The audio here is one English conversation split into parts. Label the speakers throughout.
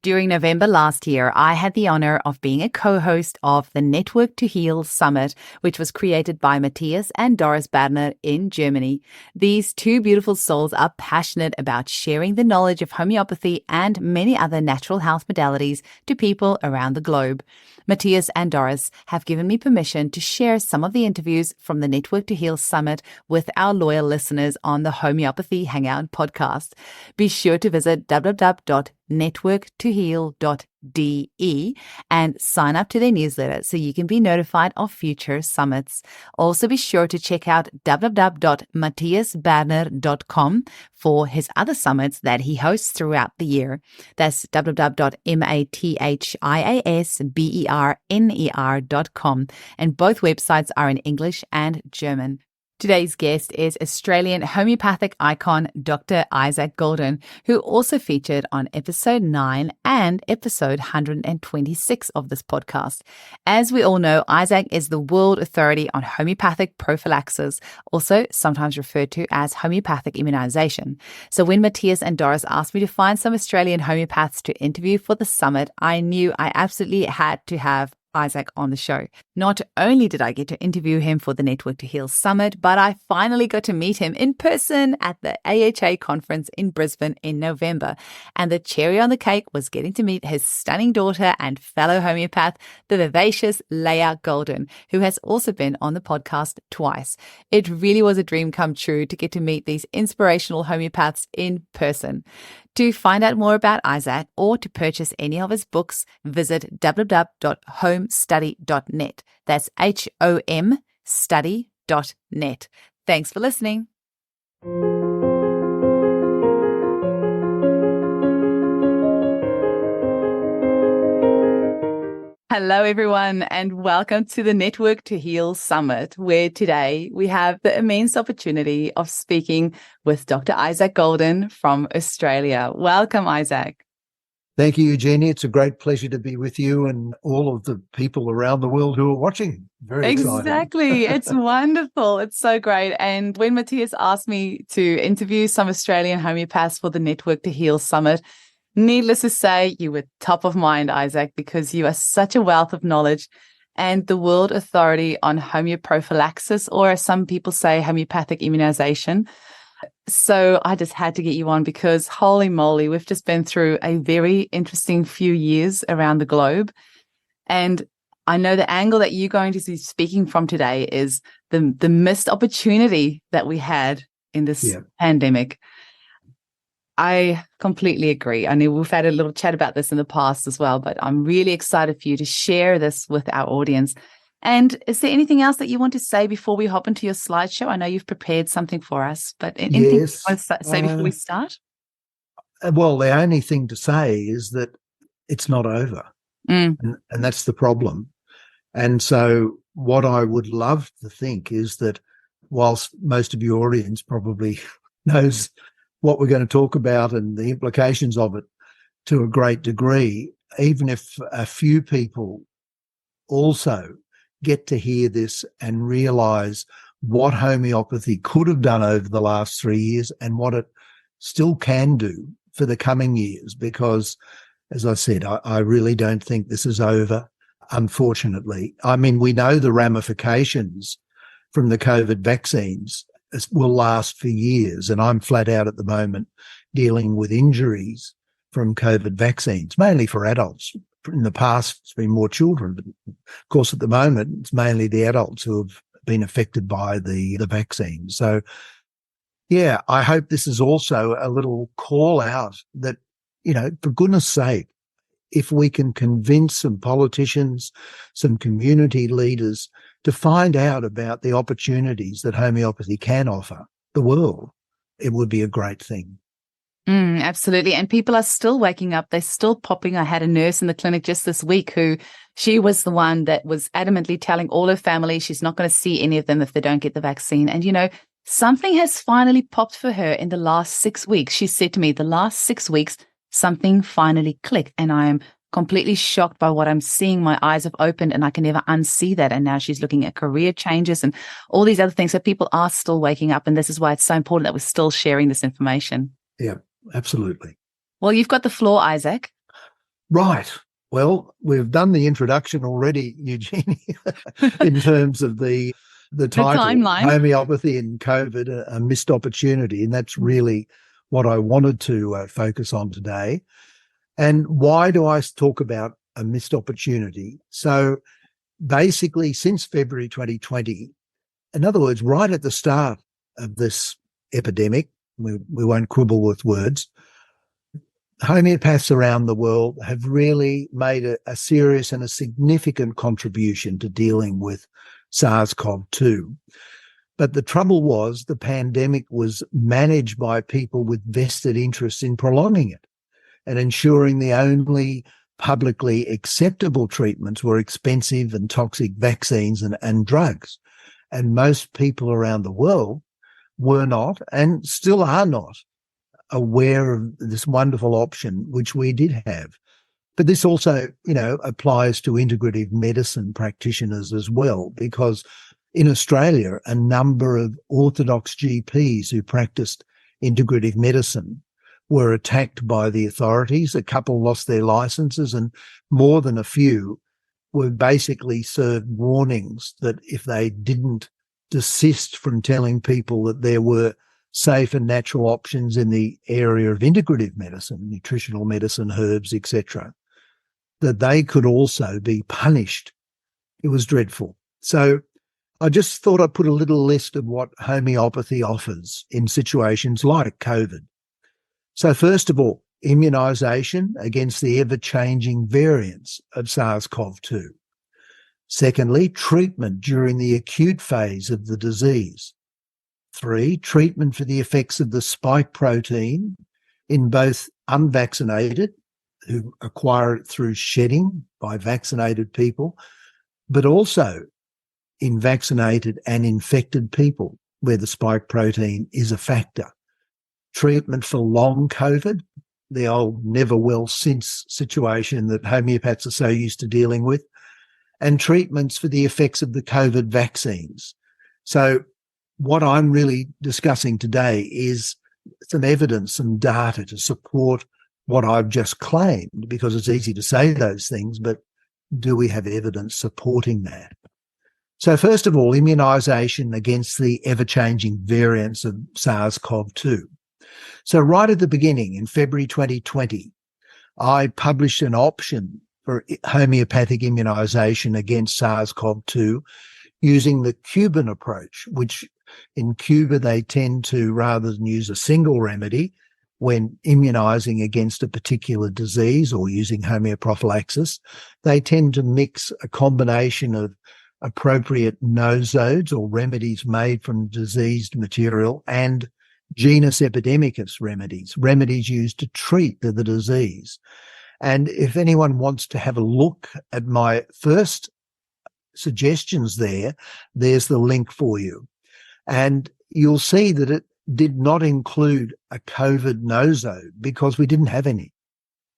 Speaker 1: During November last year, I had the honor of being a co-host of the Network to Heal Summit, which was created by Matthias and Doris Badner in Germany. These two beautiful souls are passionate about sharing the knowledge of homeopathy and many other natural health modalities to people around the globe. Matthias and Doris have given me permission to share some of the interviews from the Network to Heal Summit with our loyal listeners on the Homeopathy Hangout podcast. Be sure to visit www.networktoheal.de and sign up to their newsletter so you can be notified of future summits. Also be sure to check out www.matthiasbadner.com for his other summits that he hosts throughout the year. That's www.mathiasberner.com, and both websites are in English and German. Today's guest is Australian homeopathic icon Dr. Isaac Golden, who also featured on episode 9 and episode 126 of this podcast. As we all know, Isaac is the world authority on homeopathic prophylaxis, also sometimes referred to as homeopathic immunization. So when Matthias and Doris asked me to find some Australian homeopaths to interview for the summit, I knew I absolutely had to have Isaac on the show. Not only did I get to interview him for the Network to Heal Summit, but I finally got to meet him in person at the AHA conference in Brisbane in November. And the cherry on the cake was getting to meet his stunning daughter and fellow homeopath, the vivacious Leah Golden, who has also been on the podcast twice. It really was a dream come true to get to meet these inspirational homeopaths in person. To find out more about Isaac or to purchase any of his books, visit www.homestudy.net. That's HOM study.net. Thanks for listening. Hello, everyone, and welcome to the Network to Heal Summit, where today we have the immense opportunity of speaking with Dr. Isaac Golden from Australia. Welcome, Isaac.
Speaker 2: Thank you, Eugenie. It's a great pleasure to be with you and all of the people around the world who are watching. Very exciting.
Speaker 1: Exactly. It's wonderful. It's so great. And when Matthias asked me to interview some Australian homeopaths for the Network to Heal Summit, needless to say, you were top of mind, Isaac, because you are such a wealth of knowledge and the world authority on homeoprophylaxis, or as some people say, homeopathic immunization. So I just had to get you on because, holy moly, we've just been through a very interesting few years around the globe. And I know the angle that you're going to be speaking from today is the missed opportunity that we had in this pandemic. I completely agree. I know we've had a little chat about this in the past as well, but I'm really excited for you to share this with our audience. And is there anything else that you want to say before we hop into your slideshow? I know you've prepared something for us, but anything you want to say before we start?
Speaker 2: Well, the only thing to say is that it's not over. And that's the problem. And so what I would love to think is that whilst most of your audience probably knows what we're going to talk about and the implications of it to a great degree, even if a few people also get to hear this and realize what homeopathy could have done over the last 3 years and what it still can do for the coming years. Because, as I said, I really don't think this is over, unfortunately. I mean, we know the ramifications from the COVID vaccines will last for years. And I'm flat out at the moment dealing with injuries from COVID vaccines, mainly for adults. In the past, it's been more children, but of course, at the moment, it's mainly the adults who have been affected by the vaccine. So, yeah, I hope this is also a little call out that, you know, for goodness sake, if we can convince some politicians, some community leaders to find out about the opportunities that homeopathy can offer the world, it would be a great thing.
Speaker 1: Absolutely. And people are still waking up. They're still popping. I had a nurse in the clinic just this week who she was the one that was adamantly telling all her family she's not going to see any of them if they don't get the vaccine. And, you know, something has finally popped for her in the last 6 weeks. She said to me, the last 6 weeks, something finally clicked. And I am completely shocked by what I'm seeing. My eyes have opened and I can never unsee that. And now she's looking at career changes and all these other things. So people are still waking up. And this is why it's so important that we're still sharing this information.
Speaker 2: Yeah, absolutely.
Speaker 1: Well, you've got the floor, Isaac.
Speaker 2: Right. Well, we've done the introduction already, Eugenie, in terms of the title,
Speaker 1: timeline.
Speaker 2: Homeopathy and COVID, a missed opportunity. And that's really what I wanted to focus on today. And why do I talk about a missed opportunity? So basically, since February 2020, in other words, right at the start of this epidemic, we won't quibble with words, homeopaths around the world have really made a serious and a significant contribution to dealing with SARS-CoV-2. But the trouble was the pandemic was managed by people with vested interests in prolonging it and ensuring the only publicly acceptable treatments were expensive and toxic vaccines and drugs. And most people around the world were not, and still are not, aware of this wonderful option, which we did have. But this also, applies to integrative medicine practitioners as well, because in Australia, a number of orthodox GPs who practiced integrative medicine were attacked by the authorities. A couple lost their licenses, and more than a few were basically served warnings that if they didn't desist from telling people that there were safe and natural options in the area of integrative medicine, nutritional medicine, herbs, etc., that they could also be punished. It was dreadful. So I just thought I'd put a little list of what homeopathy offers in situations like COVID. So first of all, immunization against the ever-changing variants of SARS-CoV-2. Secondly, treatment during the acute phase of the disease. 3, treatment for the effects of the spike protein in both unvaccinated, who acquire it through shedding by vaccinated people, but also in vaccinated and infected people where the spike protein is a factor. Treatment for long COVID, the old never well since situation that homeopaths are so used to dealing with, and treatments for the effects of the COVID vaccines. So what I'm really discussing today is some evidence, some data to support what I've just claimed, because it's easy to say those things, but do we have evidence supporting that? So first of all, immunisation against the ever-changing variants of SARS-CoV-2. So right at the beginning, in February 2020, I published an option for homeopathic immunisation against SARS-CoV-2 using the Cuban approach, which in Cuba they tend to, rather than use a single remedy when immunising against a particular disease or using homeoprophylaxis, they tend to mix a combination of appropriate nosodes or remedies made from diseased material and genus epidemicus remedies used to treat the disease. And if anyone wants to have a look at my first suggestions there's the link for you. And you'll see that it did not include a COVID nosode because we didn't have any.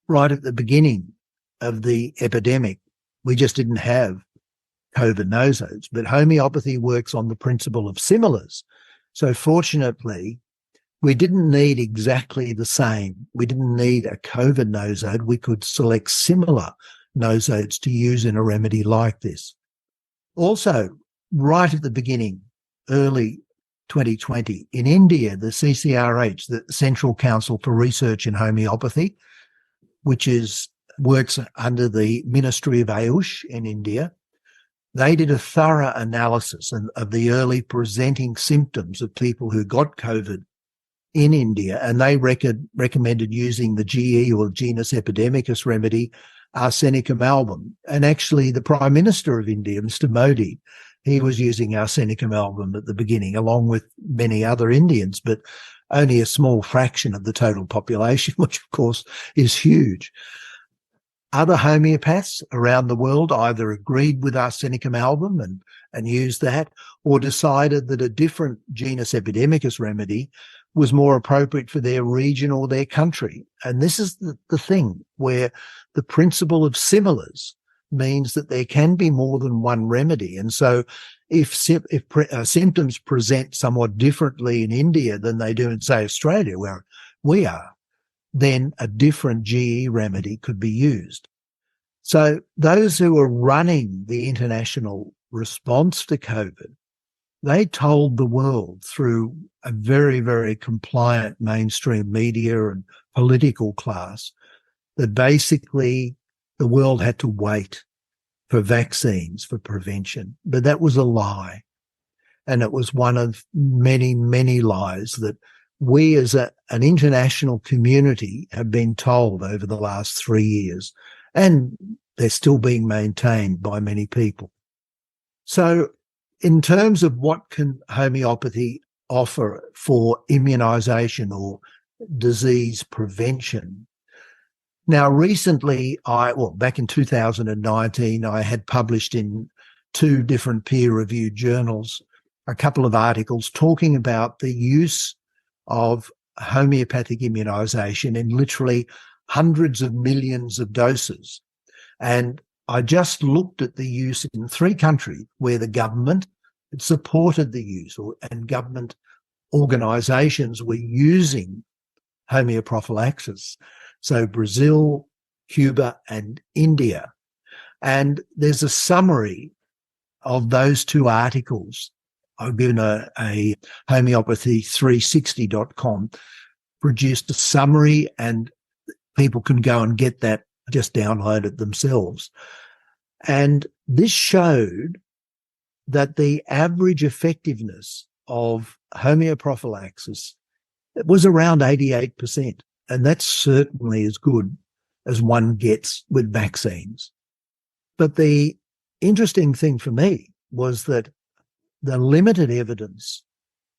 Speaker 2: Right at the beginning of the epidemic, we just didn't have COVID nosodes. But homeopathy works on the principle of similars. So fortunately, we didn't need exactly the same. We didn't need a COVID nosode. We could select similar nosodes to use in a remedy like this. Also, right at the beginning, early 2020, in India, the CCRH, the Central Council for Research in Homeopathy, which works under the Ministry of Ayush in India, they did a thorough analysis of the early presenting symptoms of people who got COVID in India, and they recommended using the GE or genus epidemicus remedy, Arsenicum album. And actually, the Prime Minister of India, Mr. Modi, he was using Arsenicum album at the beginning, along with many other Indians, but only a small fraction of the total population, which of course is huge. Other homeopaths around the world either agreed with Arsenicum album and used that, or decided that a different genus epidemicus remedy was more appropriate for their region or their country. And this is the thing where the principle of similars means that there can be more than one remedy. And so if symptoms present somewhat differently in India than they do in, say, Australia, where we are, then a different GE remedy could be used. So those who were running the international response to COVID, they told the world through a very, very compliant mainstream media and political class that basically the world had to wait for vaccines for prevention. But that was a lie. And it was one of many, many lies that we as an international community have been told over the last 3 years. And they're still being maintained by many people. So in terms of what can homeopathy offer for immunization or disease prevention, now recently, back in 2019, I had published in 2 different peer-reviewed journals a couple of articles talking about the use of homeopathic immunization in literally hundreds of millions of doses. And I just looked at the use in 3 countries where the government had supported the use, and government organisations were using homeoprophylaxis. So Brazil, Cuba and India. And there's a summary of those 2 articles. I've given a homeopathy360.com produced a summary, and people can go and get that, just download it themselves. And this showed that the average effectiveness of homeoprophylaxis was around 88%. And that's certainly as good as one gets with vaccines. But the interesting thing for me was that the limited evidence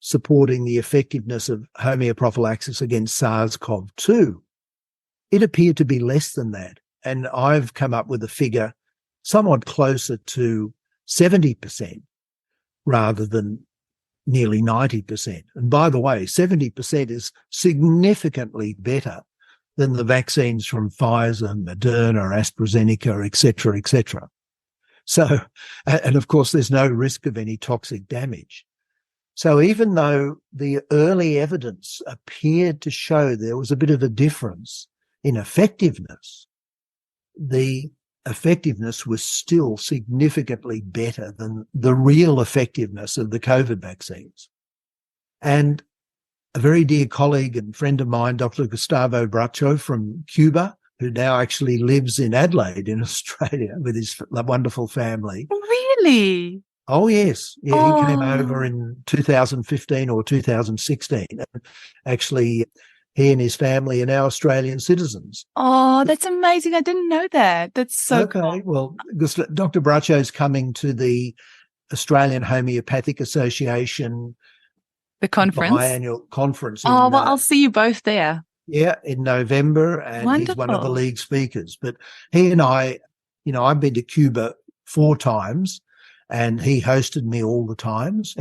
Speaker 2: supporting the effectiveness of homeoprophylaxis against SARS-CoV-2, it appeared to be less than that. And I've come up with a figure somewhat closer to 70% rather than nearly 90%. And by the way, 70% is significantly better than the vaccines from Pfizer, Moderna, AstraZeneca, et cetera, et cetera. So, and of course, there's no risk of any toxic damage. So even though the early evidence appeared to show there was a bit of a difference in effectiveness, the effectiveness was still significantly better than the real effectiveness of the COVID vaccines. And a very dear colleague and friend of mine, Dr. Gustavo Bracho from Cuba, who now actually lives in Adelaide in Australia with his wonderful family.
Speaker 1: Really?
Speaker 2: Oh, yes. Yeah, he came over in 2015 or 2016. Actually, he and his family are now Australian citizens.
Speaker 1: Oh, that's amazing. I didn't know that. That's so
Speaker 2: cool. Well, Dr. Bracho is coming to the Australian Homeopathic Association,
Speaker 1: the conference,
Speaker 2: biannual conference.
Speaker 1: Well, I'll see you both there.
Speaker 2: Yeah, in November, and
Speaker 1: Wonderful.
Speaker 2: He's one of the league speakers. But he and I, I've been to Cuba 4 times, and he hosted me all the times.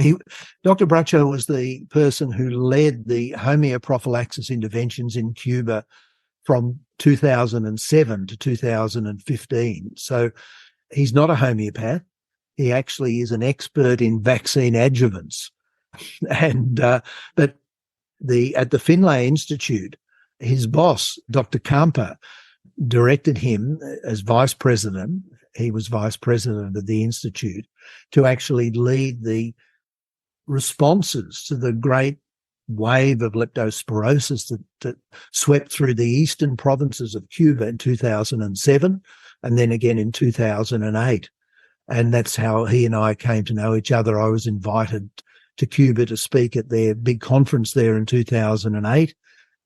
Speaker 2: Dr. Bracho was the person who led the homeoprophylaxis interventions in Cuba from 2007 to 2015. So he's not a homeopath. He actually is an expert in vaccine adjuvants. And but at the Finlay Institute, his boss, Dr. Kampa, directed him as vice president. He was vice president of the institute to actually lead the responses to the great wave of leptospirosis that swept through the eastern provinces of Cuba in 2007 and then again in 2008. And that's how he and I came to know each other. I was invited to Cuba to speak at their big conference there in 2008.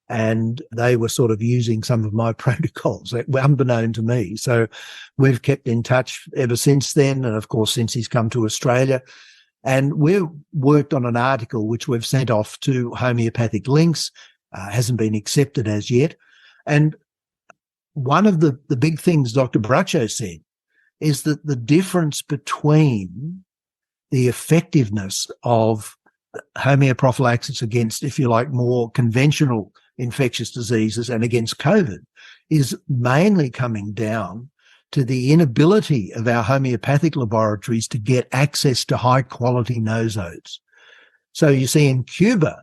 Speaker 2: And they were sort of using some of my protocols, unbeknown to me. So we've kept in touch ever since then. And of course, since he's come to Australia. And we've worked on an article which we've sent off to Homeopathic Links, hasn't been accepted as yet. And one of the big things Dr. Bracho said is that the difference between the effectiveness of homeoprophylaxis against, if you like, more conventional infectious diseases and against COVID is mainly coming down to the inability of our homeopathic laboratories to get access to high quality nosodes. So you see in Cuba,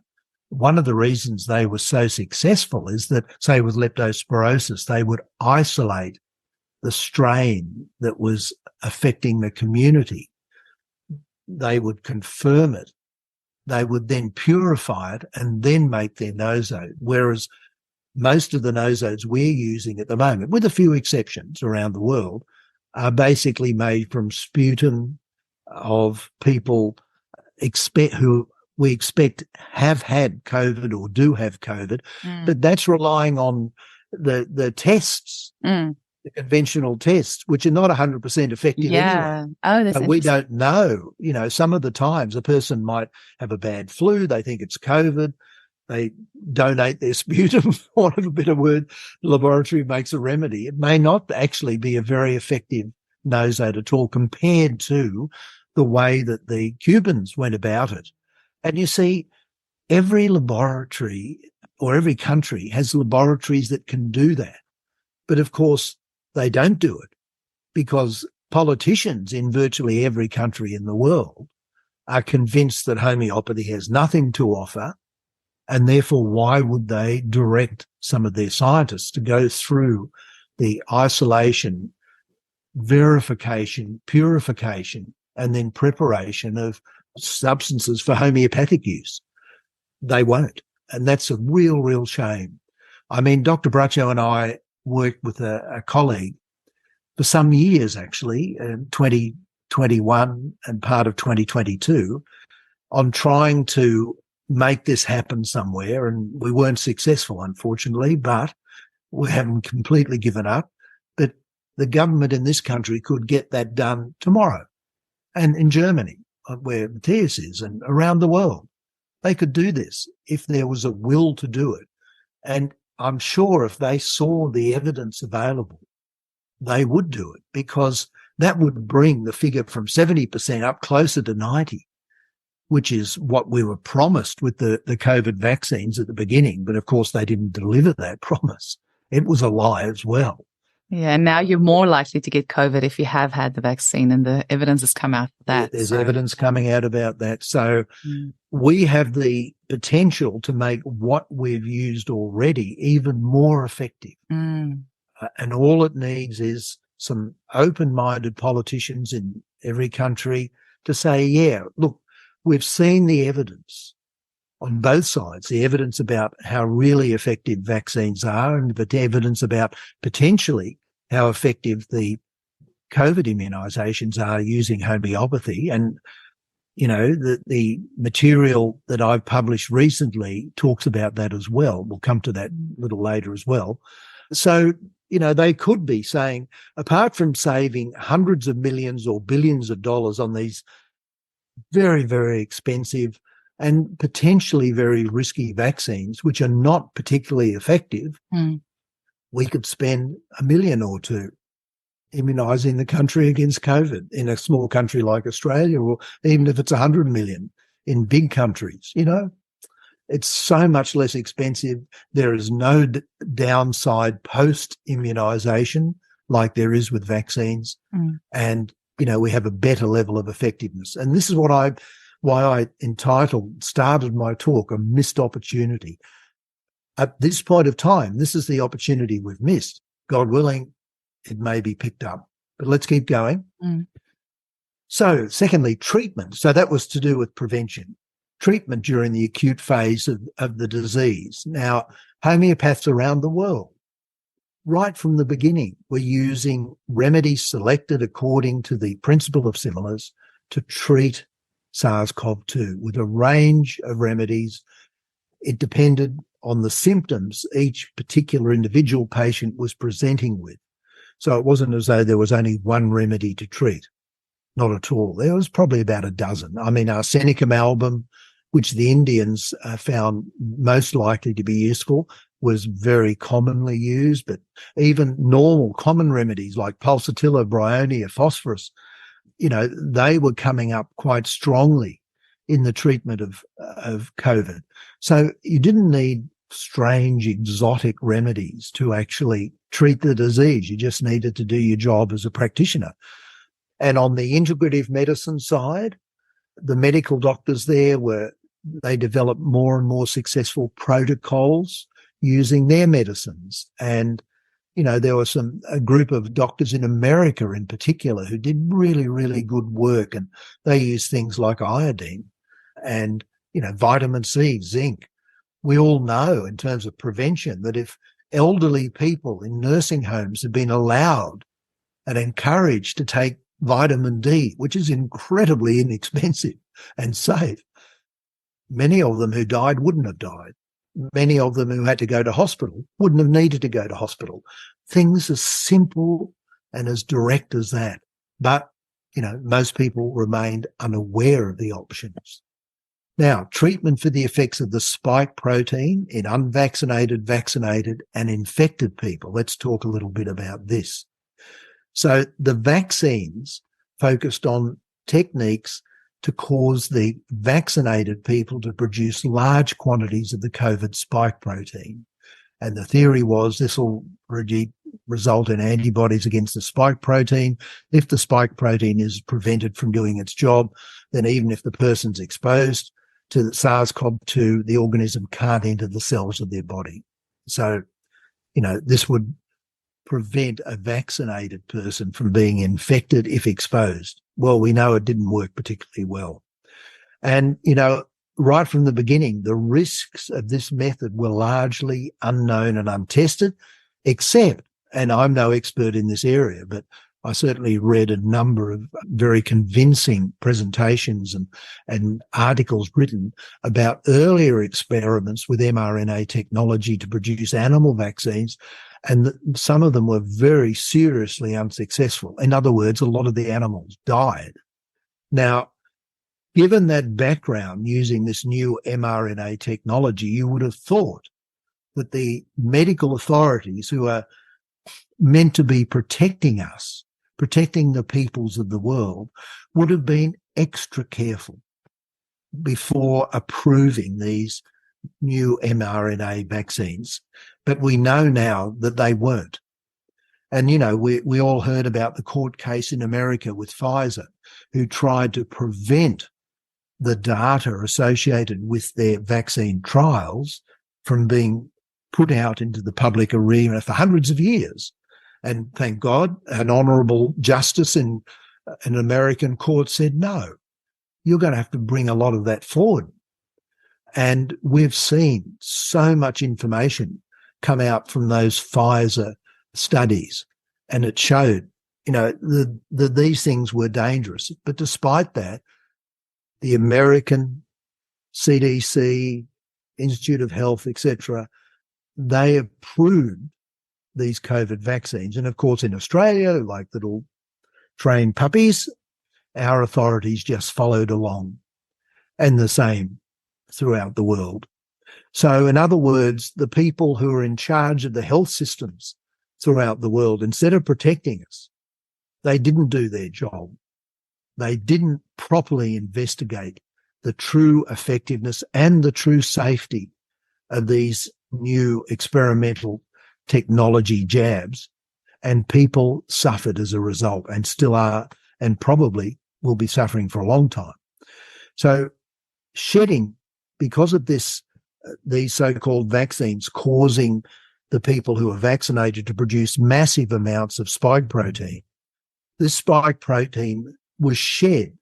Speaker 2: one of the reasons they were so successful is that, say with leptospirosis, they would isolate the strain that was affecting the community, they would confirm it. They would then purify it and then make their nosode, whereas most of the nosodes we're using at the moment, with a few exceptions around the world, are basically made from sputum of people who we expect have had COVID or do have COVID, but that's relying on the tests, the conventional tests, which are not 100% effective anyway.
Speaker 1: Oh, that's
Speaker 2: so we don't know. Some of the times a person might have a bad flu, they think it's COVID, they donate their sputum, for want of a better word, the laboratory makes a remedy. It may not actually be a very effective nosode at all compared to the way that the Cubans went about it. And you see, every laboratory or every country has laboratories that can do that. But of course, they don't do it because politicians in virtually every country in the world are convinced that homeopathy has nothing to offer. And therefore, why would they direct some of their scientists to go through the isolation, verification, purification, and then preparation of substances for homeopathic use? They won't. And that's a real shame. I mean, Dr. Braccio and I worked with a colleague for some years, actually, in 2021 and part of 2022, on trying to make this happen somewhere. And we weren't successful, unfortunately, but we haven't completely given up. But the government in this country could get that done tomorrow. And in Germany, where Matthias is, and around the world, they could do this if there was a will to do it. And I'm sure if they saw the evidence available, they would do it, because that would bring the figure from 70% up closer to 90, which is what we were promised with the COVID vaccines at the beginning. But of course, they didn't deliver that promise. It was a lie as well.
Speaker 1: Yeah, and now you're more likely to get COVID if you have had the vaccine, and the evidence has come out of that.
Speaker 2: There's evidence coming out about that. So we have the potential to make what we've used already even more effective. And all it needs is some open-minded politicians in every country to say, yeah, look, we've seen the evidence on both sides, the evidence about how really effective vaccines are, and the evidence about potentially how effective the COVID immunizations are using homeopathy. And, you know, the material that I've published recently talks about that as well. We'll come to that a little later as well. So, you know, they could be saying, apart from saving hundreds of millions or billions of dollars on these very, very expensive and potentially very risky vaccines, which are not particularly effective, we could spend $1 million or $2 million immunising the country against COVID in a small country like Australia, or even if it's 100 million in big countries. You know, it's so much less expensive. There is no downside post-immunisation like there is with vaccines. And, you know, we have a better level of effectiveness. And this is why I started my talk, A Missed Opportunity. At this point of time, this is the opportunity we've missed. God willing, it may be picked up. But let's keep going. So, secondly, treatment. So that was to do with prevention. Treatment during the acute phase of the disease. Now, homeopaths around the world, right from the beginning, were using remedies selected according to the principle of similars to treat SARS-CoV-2 with a range of remedies. It depended on the symptoms each particular individual patient was presenting with. So it wasn't as though there was only one remedy to treat. Not at all. There was probably about a dozen. I mean, arsenicum album, which the Indians found most likely to be useful, was very commonly used. But even normal common remedies like pulsatilla, bryonia, phosphorus, you know, they were coming up quite strongly in the treatment of COVID. So you didn't need strange, exotic remedies to actually treat the disease. You just needed to do your job as a practitioner. And on the integrative medicine side, the medical doctors they developed more and more successful protocols using their medicines. And There was a group of doctors in America in particular who did really, really good work, and they used things like iodine and, vitamin C, zinc. We all know in terms of prevention that if elderly people in nursing homes had been allowed and encouraged to take vitamin D, which is incredibly inexpensive and safe, many of them who died wouldn't have died. Many of them who had to go to hospital wouldn't have needed to go to hospital. Things as simple and as direct as that. But, most people remained unaware of the options. Now, treatment for the effects of the spike protein in unvaccinated, vaccinated, and infected people. Let's talk a little bit about this. So the vaccines focused on techniques to cause the vaccinated people to produce large quantities of the COVID spike protein. And the theory was this will result in antibodies against the spike protein. If the spike protein is prevented from doing its job, then even if the person's exposed to the SARS-CoV-2, the organism can't enter the cells of their body. So, this would prevent a vaccinated person from being infected if exposed. Well, we know it didn't work particularly well. And, right from the beginning, the risks of this method were largely unknown and untested, except, and I'm no expert in this area, but I certainly read a number of very convincing presentations and articles written about earlier experiments with mRNA technology to produce animal vaccines, and some of them were very seriously unsuccessful. In other words, a lot of the animals died. Now, given that background using this new mRNA technology, you would have thought that the medical authorities who are meant to be protecting us, protecting the peoples of the world, would have been extra careful before approving these new mRNA vaccines. But we know now that they weren't. And, we all heard about the court case in America with Pfizer, who tried to prevent the data associated with their vaccine trials from being put out into the public arena for hundreds of years. And thank God, an honourable justice in an American court said, no, you're going to have to bring a lot of that forward. And we've seen so much information come out from those Pfizer studies, and it showed, that these things were dangerous. But despite that, the American CDC, Institute of Health, etc., they approved these COVID vaccines. And of course, in Australia, like little trained puppies, our authorities just followed along, and the same throughout the world. So in other words, the people who are in charge of the health systems throughout the world, instead of protecting us, they didn't do their job. They didn't properly investigate the true effectiveness and the true safety of these new experimental technology jabs, and people suffered as a result, and still are, and probably will be suffering for a long time. So shedding, because of this, these so-called vaccines causing the people who are vaccinated to produce massive amounts of spike protein, this spike protein was shed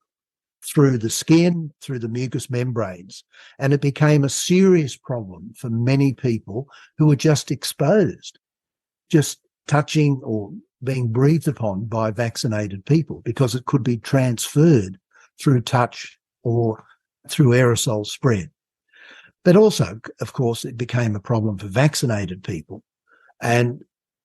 Speaker 2: through the skin, through the mucous membranes, and it became a serious problem for many people who were just exposed, just touching or being breathed upon by vaccinated people, because it could be transferred through touch or through aerosol spread. But also, of course, it became a problem for vaccinated people. And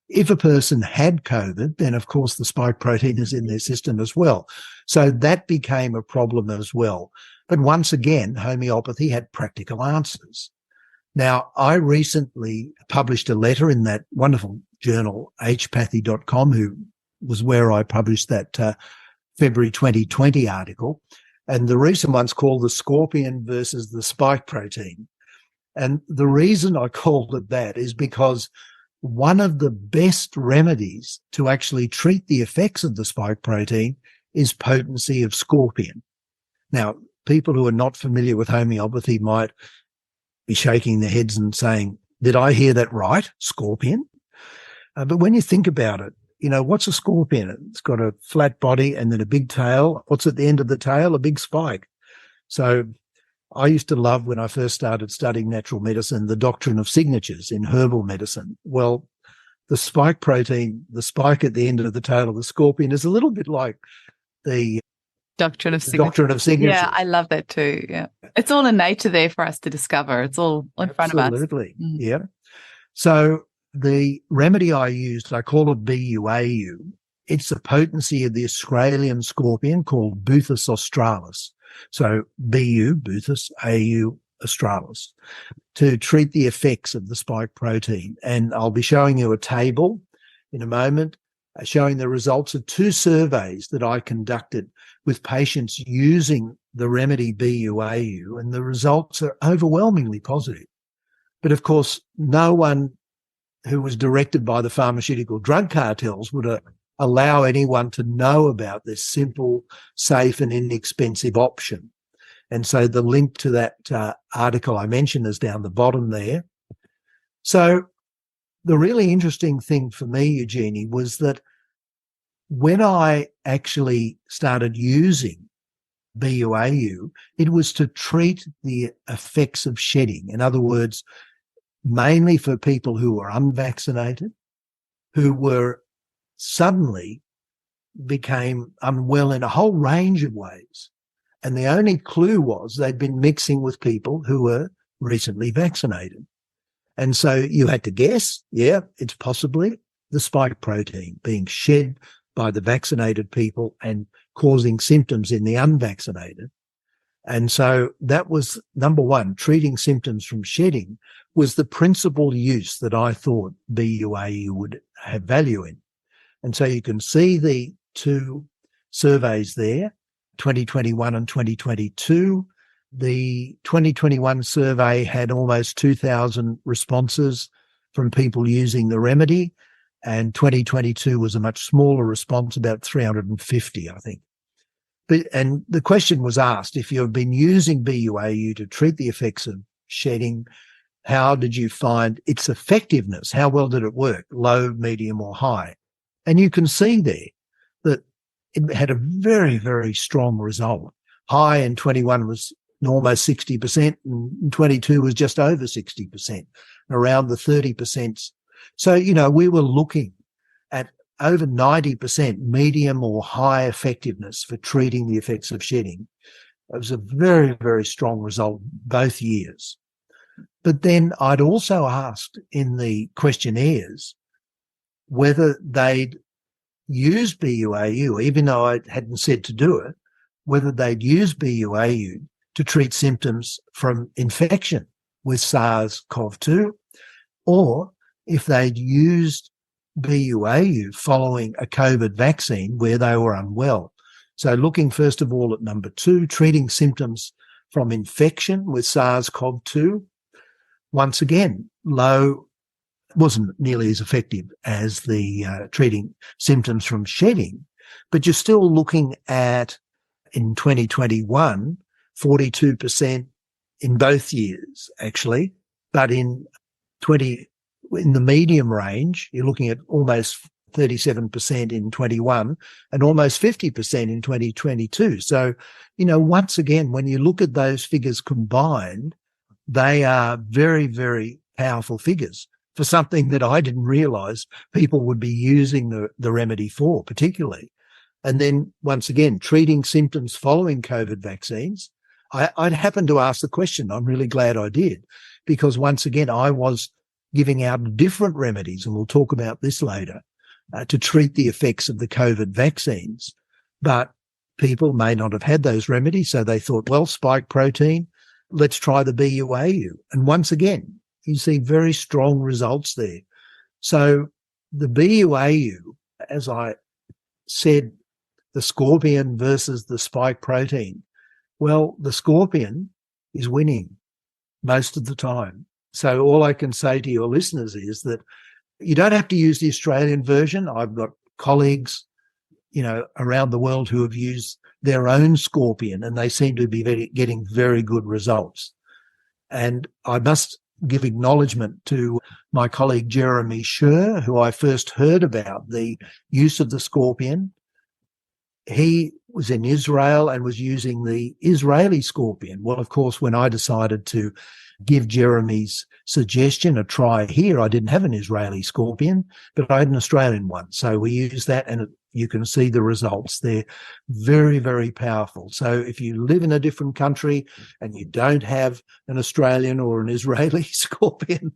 Speaker 2: if a person had COVID, then of course the spike protein is in their system as well. So that became a problem as well. But once again, homeopathy had practical answers. Now, I recently published a letter in that wonderful journal, hpathy.com, who was where I published that February 2020 article. And the recent one's called The Scorpion versus the Spike Protein. And the reason I called it that is because one of the best remedies to actually treat the effects of the spike protein is potency of scorpion. Now, people who are not familiar with homeopathy might be shaking their heads and saying, did I hear that right? Scorpion? But when you think about it, what's a scorpion? It's got a flat body and then a big tail. What's at the end of the tail? A big spike. So I used to love, when I first started studying natural medicine, the doctrine of signatures in herbal medicine. Well, the spike protein, the spike at the end of the tail of the scorpion, is a little bit like the
Speaker 1: doctrine of
Speaker 2: signatures.
Speaker 1: Yeah, I love that too. Yeah. It's all in nature there for us to discover. It's all in front of us.
Speaker 2: Absolutely. Yeah. So the remedy I used, I call it BUAU. It's the potency of the Australian scorpion called Buthus australis. So BU, Buthus, AU, australis, to treat the effects of the spike protein. And I'll be showing you a table in a moment showing the results of 2 surveys that I conducted with patients using the remedy BUAU, and the results are overwhelmingly positive. But of course, no one who was directed by the pharmaceutical drug cartels would allow anyone to know about this simple, safe and inexpensive option. And so the link to that article I mentioned is down the bottom there. So the really interesting thing for me, Eugenie, was that when I actually started using BUAU, it was to treat the effects of shedding. In other words, mainly for people who were unvaccinated, who were suddenly became unwell in a whole range of ways. And the only clue was they'd been mixing with people who were recently vaccinated. And so you had to guess, it's possibly the spike protein being shed by the vaccinated people and causing symptoms in the unvaccinated. And so that was number one, treating symptoms from shedding was the principal use that I thought BUAU would have value in. And so you can see the 2 surveys there, 2021 and 2022. The 2021 survey had almost 2,000 responses from people using the remedy, and 2022 was a much smaller response, about 350, I think. And the question was asked, if you've been using BUAU to treat the effects of shedding, how did you find its effectiveness? How well did it work? Low, medium or high? And you can see there that it had a very, very strong result. High in 21 was almost 60%, and 22 was just over 60%, around the 30%. So, we were looking at over 90% medium or high effectiveness for treating the effects of shedding. It was a very, very strong result both years. But then I'd also asked in the questionnaires whether they'd use BUAU, even though I hadn't said to do it, whether they'd use BUAU to treat symptoms from infection with SARS-CoV-2, or if they'd used BUAU following a COVID vaccine where they were unwell. So looking first of all at number 2, treating symptoms from infection with SARS-CoV-2. Once again, low, wasn't nearly as effective as the treating symptoms from shedding, but you're still looking at, in 2021, 42% in both years, actually, but in the medium range, you're looking at almost 37% in 21 and almost 50% in 2022. So, once again, when you look at those figures combined, they are very, very powerful figures for something that I didn't realize people would be using the remedy for, particularly. And then once again, treating symptoms following COVID vaccines. I'd happened to ask the question. I'm really glad I did, because once again, I was giving out different remedies, and we'll talk about this later, to treat the effects of the COVID vaccines. But people may not have had those remedies, so they thought, well, spike protein, let's try the BUAU. And once again, you see very strong results there. So the BUAU, as I said, the scorpion versus the spike protein. Well, the scorpion is winning most of the time. So all I can say to your listeners is that you don't have to use the Australian version. I've got colleagues, around the world who have used their own scorpion, and they seem to be getting very good results. And I must give acknowledgement to my colleague Jeremy Scher, who I first heard about the use of the scorpion. He was in Israel and was using the Israeli scorpion. Well, of course, when I decided to give Jeremy's suggestion a try here, I didn't have an Israeli scorpion, but I had an Australian one. So we used that, and you can see the results. They're very, very powerful. So if you live in a different country and you don't have an Australian or an Israeli scorpion,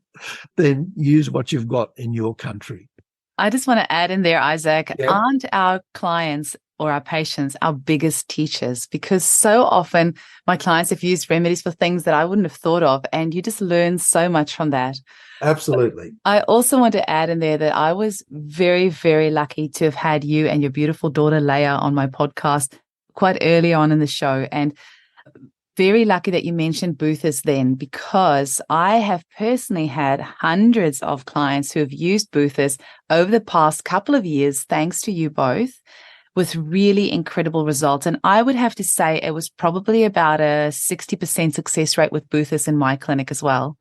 Speaker 2: then use what you've got in your country.
Speaker 1: I just want to add in there, Isaac,
Speaker 2: Yeah.
Speaker 1: aren't our clients or our patients our biggest teachers? Because so often my clients have used remedies for things that I wouldn't have thought of, and you just learn so much from that.
Speaker 2: Absolutely.
Speaker 1: I also want to add in there that I was very, very lucky to have had you and your beautiful daughter, Leia, on my podcast quite early on in the show. And very lucky that you mentioned Boothers then, because I have personally had hundreds of clients who have used Boothers over the past couple of years, thanks to you both, with really incredible results. And I would have to say it was probably about a 60% success rate with Boothers in my clinic as well.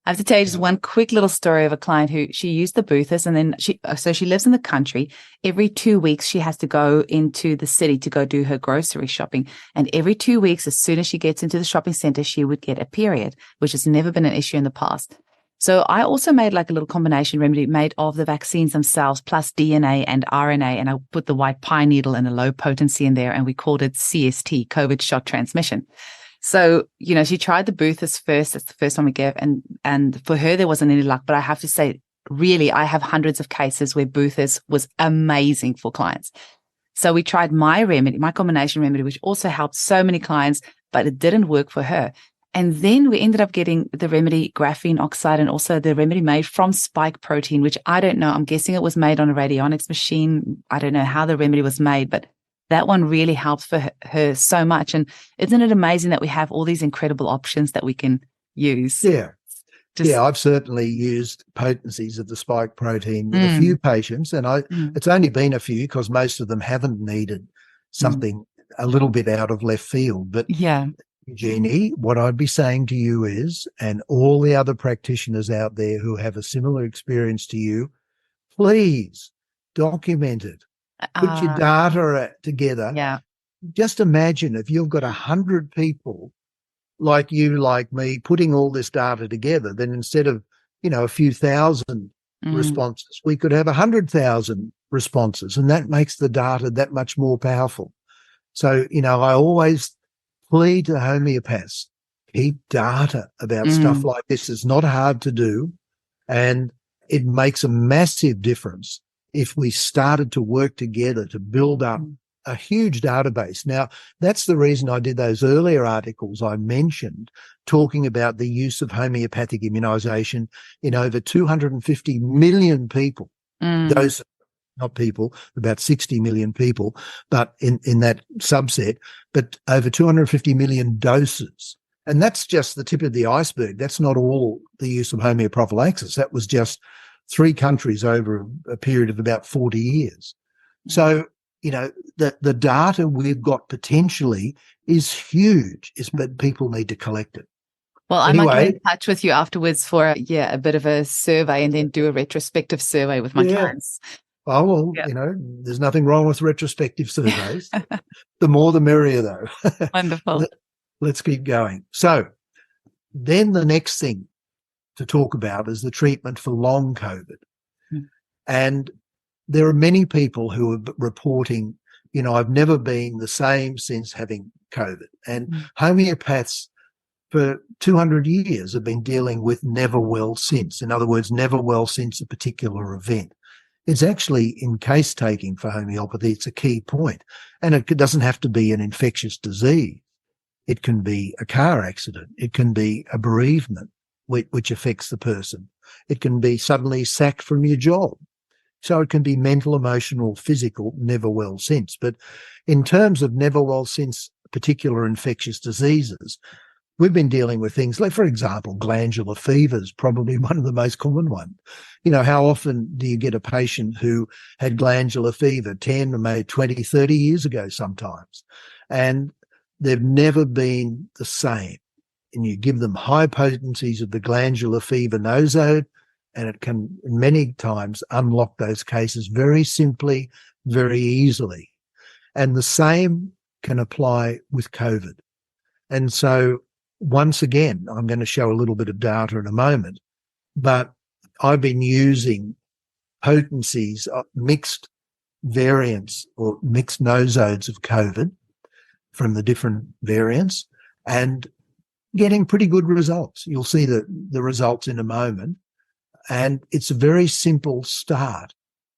Speaker 1: I have to tell you just one quick little story of a client who she used the Boothers, and then she lives in the country. Every 2 weeks, she has to go into the city to go do her grocery shopping. And every 2 weeks, as soon as she gets into the shopping center, she would get a period, which has never been an issue in the past. So I also made like a little combination remedy made of the vaccines themselves, plus DNA and RNA. And I put the white pine needle and a low potency in there, and we called it CST, COVID shot transmission. So, she tried the Boothers first. That's the first one we gave. And for her, there wasn't any luck. But I have to say, really, I have hundreds of cases where Boothers was amazing for clients. So we tried my remedy, my combination remedy, which also helped so many clients, but it didn't work for her. And then we ended up getting the remedy graphene oxide and also the remedy made from spike protein, which I don't know. I'm guessing it was made on a radionics machine. I don't know how the remedy was made, but that one really helped for her so much. And isn't it amazing that we have all these incredible options that we can use?
Speaker 2: Yeah. I've certainly used potencies of the spike protein with a few patients, and it's only been a few because most of them haven't needed something a little bit out of left field. But Jeannie, what I'd be saying to you is, and all the other practitioners out there who have a similar experience to you, please document it. Put your data together.
Speaker 1: Yeah.
Speaker 2: Just imagine if you've got 100 people like you, like me, putting all this data together, then instead of, a few thousand responses, we could have 100,000 responses, and that makes the data that much more powerful. So, I always plead to homeopaths, keep data about stuff like this. It's not hard to do, and it makes a massive difference if we started to work together to build up a huge database. Now, that's the reason I did those earlier articles I mentioned, talking about the use of homeopathic immunization in over 250 million people. Those, not people, about 60 million people, but in that subset, but over 250 million doses. And that's just the tip of the iceberg. That's not all the use of homeoprophylaxis. That was just 3 countries over a period of about 40 years. So, the data we've got potentially is huge, but people need to collect it.
Speaker 1: Well, I might get in touch with you afterwards for a bit of a survey and then do a retrospective survey with my clients.
Speaker 2: Oh, well, there's nothing wrong with retrospective surveys. The more the merrier, though.
Speaker 1: Wonderful.
Speaker 2: Let's keep going. So then the next thing to talk about is the treatment for long COVID. And there are many people who are reporting, I've never been the same since having COVID. And homeopaths for 200 years have been dealing with never well since. In other words, never well since a particular event. It's actually, in case taking for homeopathy, it's a key point. And it doesn't have to be an infectious disease. It can be a car accident. It can be a bereavement, which affects the person. It can be suddenly sacked from your job. So it can be mental, emotional, physical, never well since. But in terms of never well since particular infectious diseases, we've been dealing with things like, for example, glandular fever is probably one of the most common ones. How often do you get a patient who had glandular fever 10 or maybe 20, 30 years ago sometimes, and they've never been the same? and you give them high potencies of the glandular fever nosode, and it can many times unlock those cases very simply, very easily. And the same can apply with COVID. And so once again, I'm going to show a little bit of data in a moment, but I've been using potencies, mixed variants or mixed nosodes of COVID from the different variants and getting pretty good results. You'll see the results in a moment. And it's a very simple start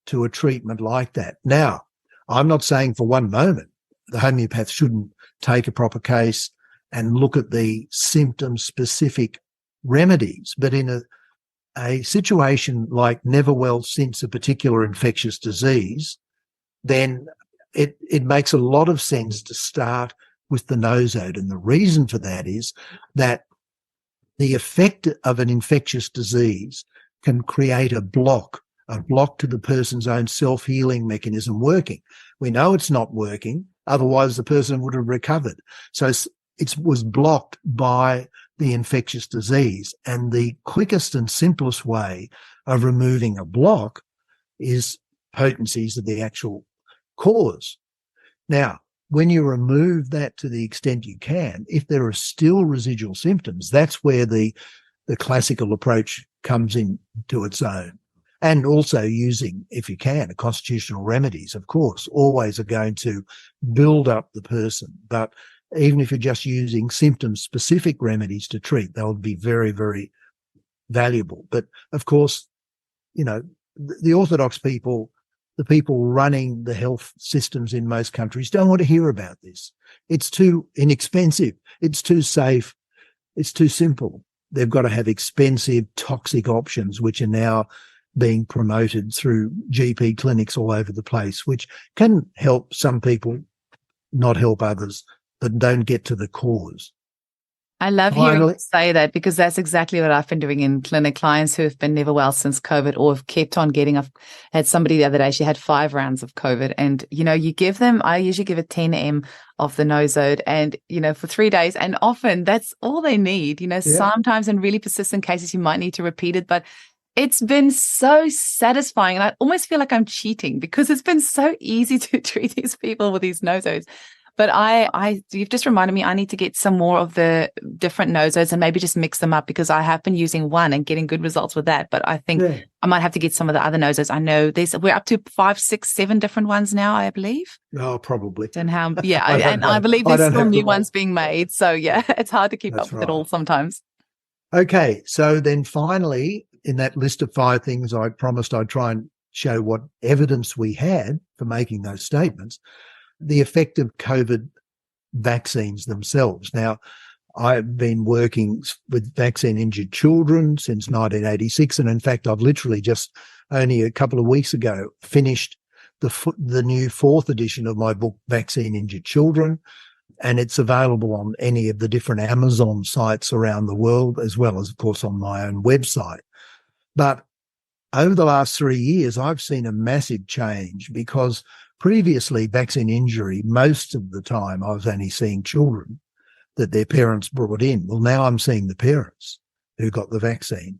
Speaker 2: to a treatment like that. Now, I'm not saying for one moment the homeopath shouldn't take a proper case and look at the symptom-specific remedies, but in a situation like never well since a particular infectious disease, then it makes a lot of sense to start with the nosode. And the reason for that is that the effect of an infectious disease can create a block to the person's own self-healing mechanism working. We know it's not working, otherwise the person would have recovered. So it was blocked by the infectious disease. And the quickest and simplest way of removing a block is potencies of the actual cause. Now, when you remove that to the extent you can, if there are still residual symptoms, that's where the classical approach comes into its own. And also using, if you can, constitutional remedies, of course, always are going to build up the person. But even if you're just using symptom-specific remedies to treat, they'll be very, very valuable. But, of course, you know, the orthodox people, the people running the health systems in most countries don't want to hear about this. It's too inexpensive. It's too safe. It's too simple. They've got to have expensive, toxic options, which are now being promoted through GP clinics all over the place, which can help some people, not help others, but don't get to the cause.
Speaker 1: I love hearing you say that, because that's exactly what I've been doing in clinic. Clients who have been never well since COVID or have kept on getting, I've had somebody the other day, she had 5 rounds of COVID, and, you know, you give them, I usually give a 10 ml of the nosode, and, you know, for 3 days, and often that's all they need. You know, sometimes in really persistent cases, you might need to repeat it, but it's been so satisfying. And I almost feel like I'm cheating because it's been so easy to treat these people with these nosodes. But you've just reminded me, I need to get some more of the different nosodes and maybe just mix them up, because I have been using one and getting good results with that. But I think I might have to get some of the other nosodes. I know we're up to 5, 6, 7 different ones now, I believe.
Speaker 2: Oh, probably.
Speaker 1: And I believe there's still new ones being made. So yeah, it's hard to keep up with it all sometimes.
Speaker 2: Okay, so then finally, in that list of 5 things, I promised I'd try and show what evidence we had for making those statements. The effect of COVID vaccines themselves. Now, I've been working with vaccine-injured children since 1986, and in fact, I've literally just only a couple of weeks ago finished the new 4th edition of my book, Vaccine-Injured Children, and it's available on any of the different Amazon sites around the world, as well as, of course, on my own website. But over the last 3 years, I've seen a massive change, because previously, vaccine injury, most of the time I was only seeing children that their parents brought in. Well, now I'm seeing the parents who got the vaccine.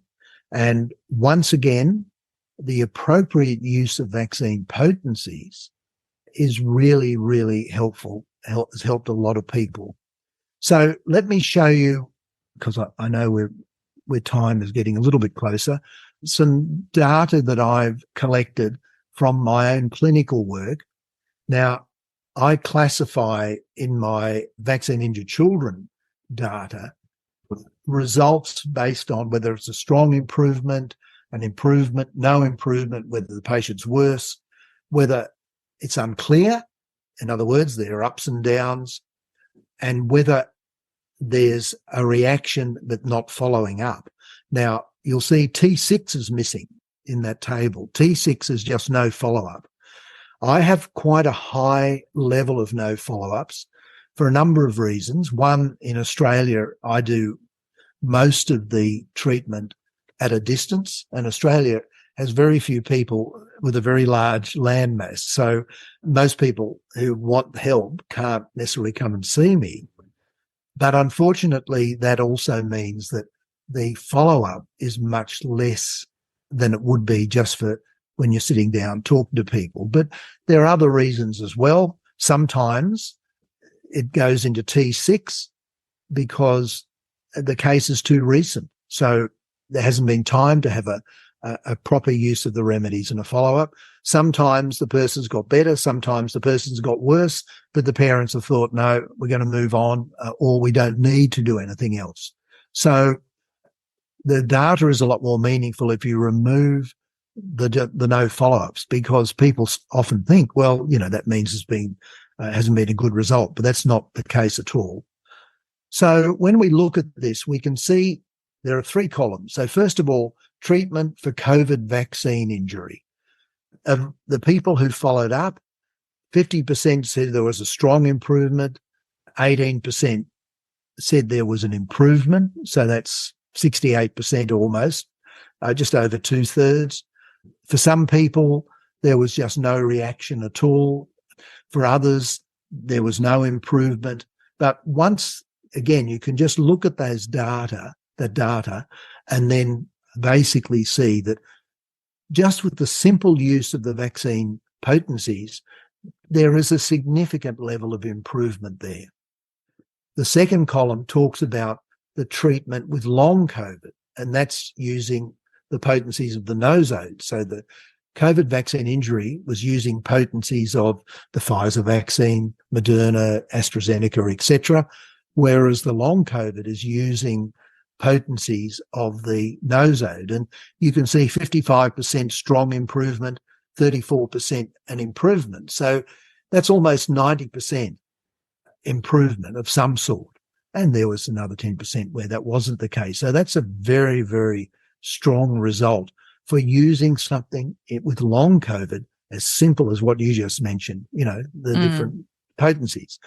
Speaker 2: And once again, the appropriate use of vaccine potencies is really, really helpful, has helped a lot of people. So let me show you, because I know where time is getting a little bit closer, some data that I've collected from my own clinical work. Now, I classify in my vaccine-injured children data results based on whether it's a strong improvement, an improvement, no improvement, whether the patient's worse, whether it's unclear, in other words, there are ups and downs, and whether there's a reaction but not following up. Now, you'll see T6 is missing in that table. T6 is just no follow-up. I have quite a high level of no follow-ups for a number of reasons. One, in Australia, I do most of the treatment at a distance, and Australia has very few people with a very large landmass. So most people who want help can't necessarily come and see me. But unfortunately, that also means that the follow-up is much less than it would be just for when you're sitting down talking to people. But there are other reasons as well. Sometimes it goes into T6 because the case is too recent. So there hasn't been time to have a proper use of the remedies and a follow-up. Sometimes the person's got better, sometimes the person's got worse, but the parents have thought, no, we're going to move on, or we don't need to do anything else. So the data is a lot more meaningful if you remove the no follow-ups, because people often think, well, that means it's been hasn't been a good result, but that's not the case at all. So when we look at this, we can see there are 3 columns. So first of all, treatment for COVID vaccine injury. Of the people who followed up, 50% said there was a strong improvement, 18% said there was an improvement, so that's 68% almost, just over 2/3. For some people, there was just no reaction at all. For others, there was no improvement. But once again, you can just look at the data, and then basically see that just with the simple use of the vaccine potencies, there is a significant level of improvement there. The second column talks about the treatment with long COVID, and that's using the potencies of the nosode. So the COVID vaccine injury was using potencies of the Pfizer vaccine, Moderna, AstraZeneca, etc., whereas the long COVID is using potencies of the nosode. And you can see 55% strong improvement, 34% an improvement. So that's almost 90% improvement of some sort. And there was another 10% where that wasn't the case. So that's a very, very strong result for using something with long COVID as simple as what you just mentioned, the different potencies.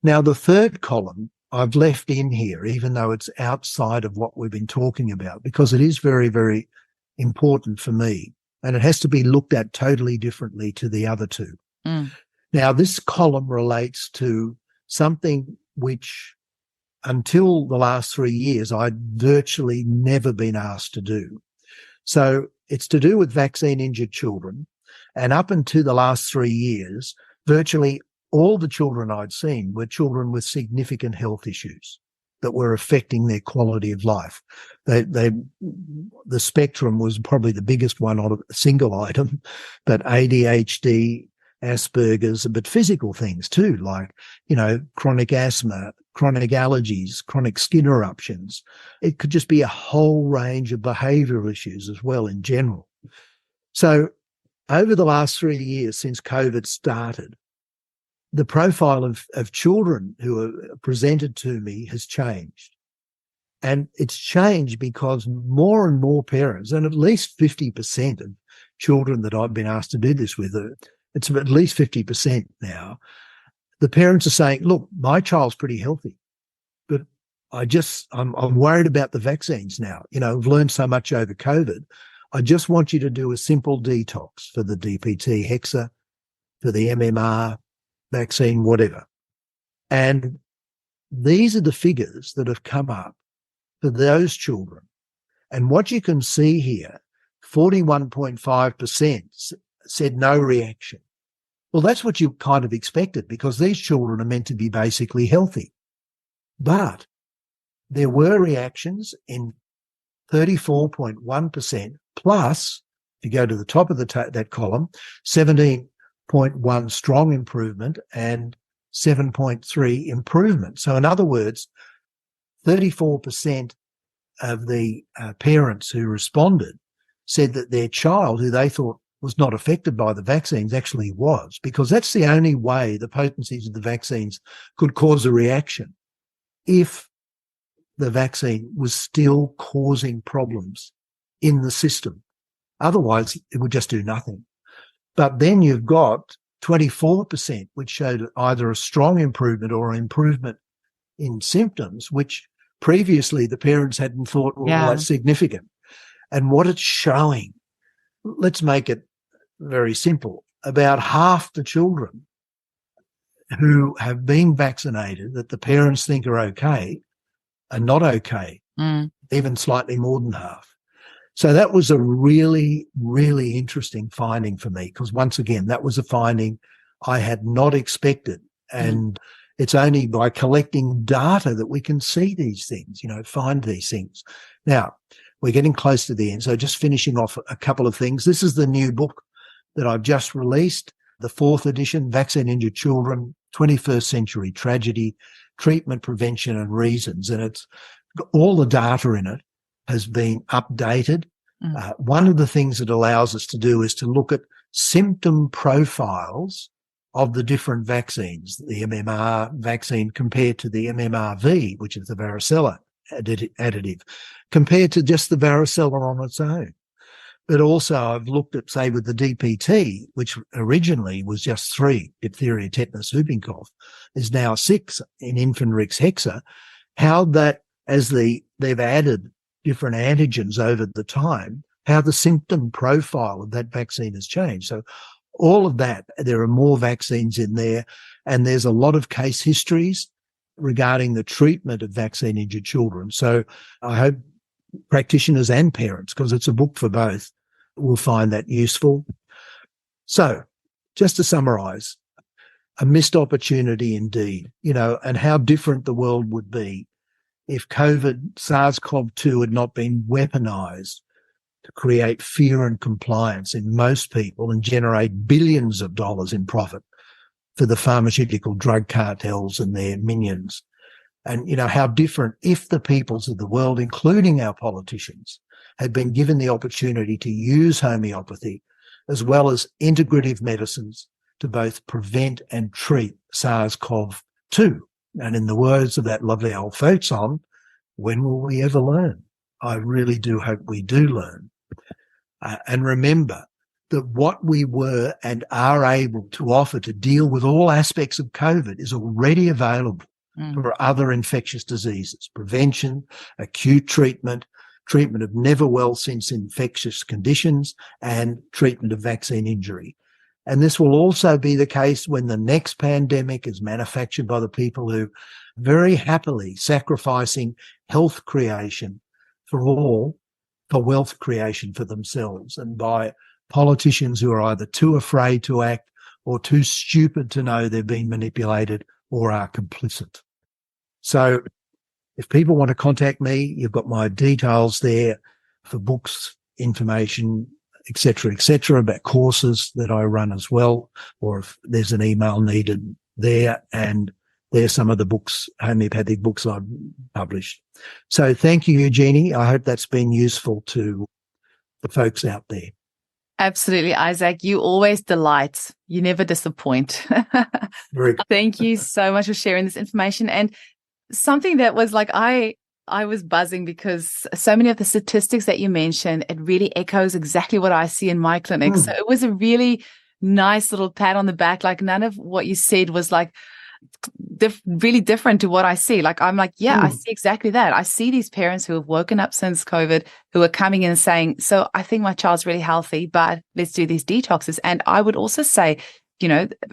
Speaker 2: Now, the third column I've left in here, even though it's outside of what we've been talking about, because it is very, very important for me, and it has to be looked at totally differently to the other 2. Now, this column relates to something which, until the last 3 years, I'd virtually never been asked to do. So it's to do with vaccine-injured children, and up until the last 3 years, virtually all the children I'd seen were children with significant health issues that were affecting their quality of life. The spectrum was probably the biggest one on a single item, but ADHD, Asperger's, but physical things too, like, chronic asthma, chronic allergies, chronic skin eruptions. It could just be a whole range of behavioural issues as well in general. So over the last 3 years since COVID started, the profile of children who are presented to me has changed. And it's changed because more and more parents, and at least 50% of children that I've been asked to do this with, it's at least 50% now, the parents are saying, look, my child's pretty healthy, but I'm worried about the vaccines now. I've learned so much over COVID. I just want you to do a simple detox for the DPT hexa, for the MMR vaccine, whatever. And these are the figures that have come up for those children. And what you can see here, 41.5% said no reaction. Well, that's what you kind of expected, because these children are meant to be basically healthy. But there were reactions in 34.1%, plus, if you go to the top of that column, 17.1 strong improvement and 7.3 improvement. So in other words, 34% of the parents who responded said that their child, who they thought was not affected by the vaccines, actually was, because that's the only way the potencies of the vaccines could cause a reaction, if the vaccine was still causing problems in the system. Otherwise, it would just do nothing. But then you've got 24%, which showed either a strong improvement or an improvement in symptoms, which previously the parents hadn't thought, well, that's significant. And what it's showing, let's make it very simple, about half the children who have been vaccinated that the parents think are okay are not okay, even slightly more than half. So that was a really, really interesting finding for me, because once again, that was a finding I had not expected. And it's only by collecting data that we can see these things, find these things. Now, we're getting close to the end. So just finishing off a couple of things. This is the new book that I've just released, the 4th edition, Vaccine-Injured Children, 21st Century Tragedy, Treatment, Prevention and Reasons. And it's all the data in it has been updated. One of the things it allows us to do is to look at symptom profiles of the different vaccines, the MMR vaccine compared to the MMRV, which is the varicella additive, compared to just the varicella on its own. But also I've looked at, say, with the DPT, which originally was just 3, diphtheria, tetanus, whooping cough, is now 6 in Infanrix hexa, how that, as they've added different antigens over the time, how the symptom profile of that vaccine has changed. So all of that, there are more vaccines in there, and there's a lot of case histories regarding the treatment of vaccine-injured children. So I hope practitioners and parents, because it's a book for both, will find that useful. So just to summarize, a missed opportunity indeed, and how different the world would be if COVID, SARS-CoV-2 had not been weaponized to create fear and compliance in most people and generate billions of dollars in profit for the pharmaceutical drug cartels and their minions. And, how different if the peoples of the world, including our politicians, had been given the opportunity to use homeopathy as well as integrative medicines to both prevent and treat SARS-CoV-2. And in the words of that lovely old folk song, when will we ever learn? I really do hope we do learn. And remember that what we were and are able to offer to deal with all aspects of COVID is already available for other infectious diseases: prevention, acute treatment, treatment of never well since infectious conditions, and treatment of vaccine injury. And this will also be the case when the next pandemic is manufactured by the people who very happily sacrificing health creation for all, for wealth creation for themselves, and by politicians who are either too afraid to act or too stupid to know they're being manipulated or are complicit. So if people want to contact me, you've got my details there for books, information, etc., about courses that I run as well, or if there's an email needed there. And there's some of the books, homeopathic books I've published. So thank you, Eugenie. I hope that's been useful to the folks out there.
Speaker 1: Absolutely, Isaac. You always delight. You never disappoint.
Speaker 2: Very good.
Speaker 1: Thank you so much for sharing this information. And something that was like, I was buzzing because so many of the statistics that you mentioned, it really echoes exactly what I see in my clinic. So it was a really nice little pat on the back. Like none of what you said was like really different to what I see. Like, I'm like, yeah, I see exactly that. I see these parents who have woken up since COVID, who are coming in and saying, so I think my child's really healthy, but let's do these detoxes. And I would also say,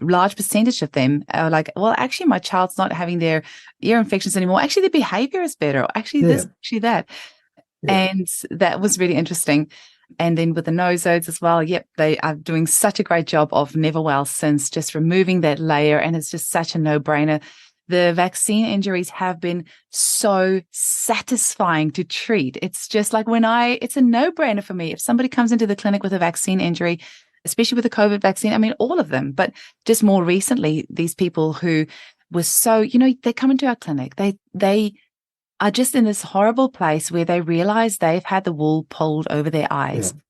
Speaker 1: large percentage of them are like, well, actually, my child's not having their ear infections anymore. Actually, their behavior is better. Actually, this, actually that. Yeah. And that was really interesting. And then with the nosodes as well, yep, they are doing such a great job of never well since, just removing that layer. And it's just such a no-brainer. The vaccine injuries have been so satisfying to treat. It's just like it's a no-brainer for me. If somebody comes into the clinic with a vaccine injury, especially with the COVID vaccine, I mean, all of them, but just more recently, these people who were so, they come into our clinic, they are just in this horrible place where they realize they've had the wool pulled over their eyes. Yeah.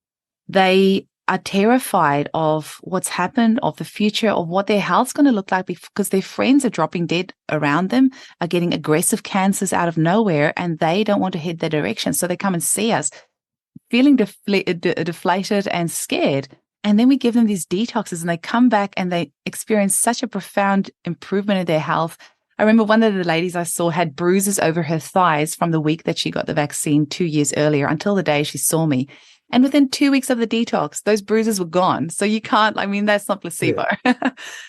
Speaker 1: They are terrified of what's happened, of the future, of what their health's going to look like, because their friends are dropping dead around them, are getting aggressive cancers out of nowhere, and they don't want to head that direction. So they come and see us feeling deflated and scared. And then we give them these detoxes and they come back and they experience such a profound improvement in their health. I remember one of the ladies I saw had bruises over her thighs from the week that she got the vaccine 2 years earlier until the day she saw me. And within 2 weeks of the detox, those bruises were gone. So you can't, I mean, that's not placebo.
Speaker 2: Yeah.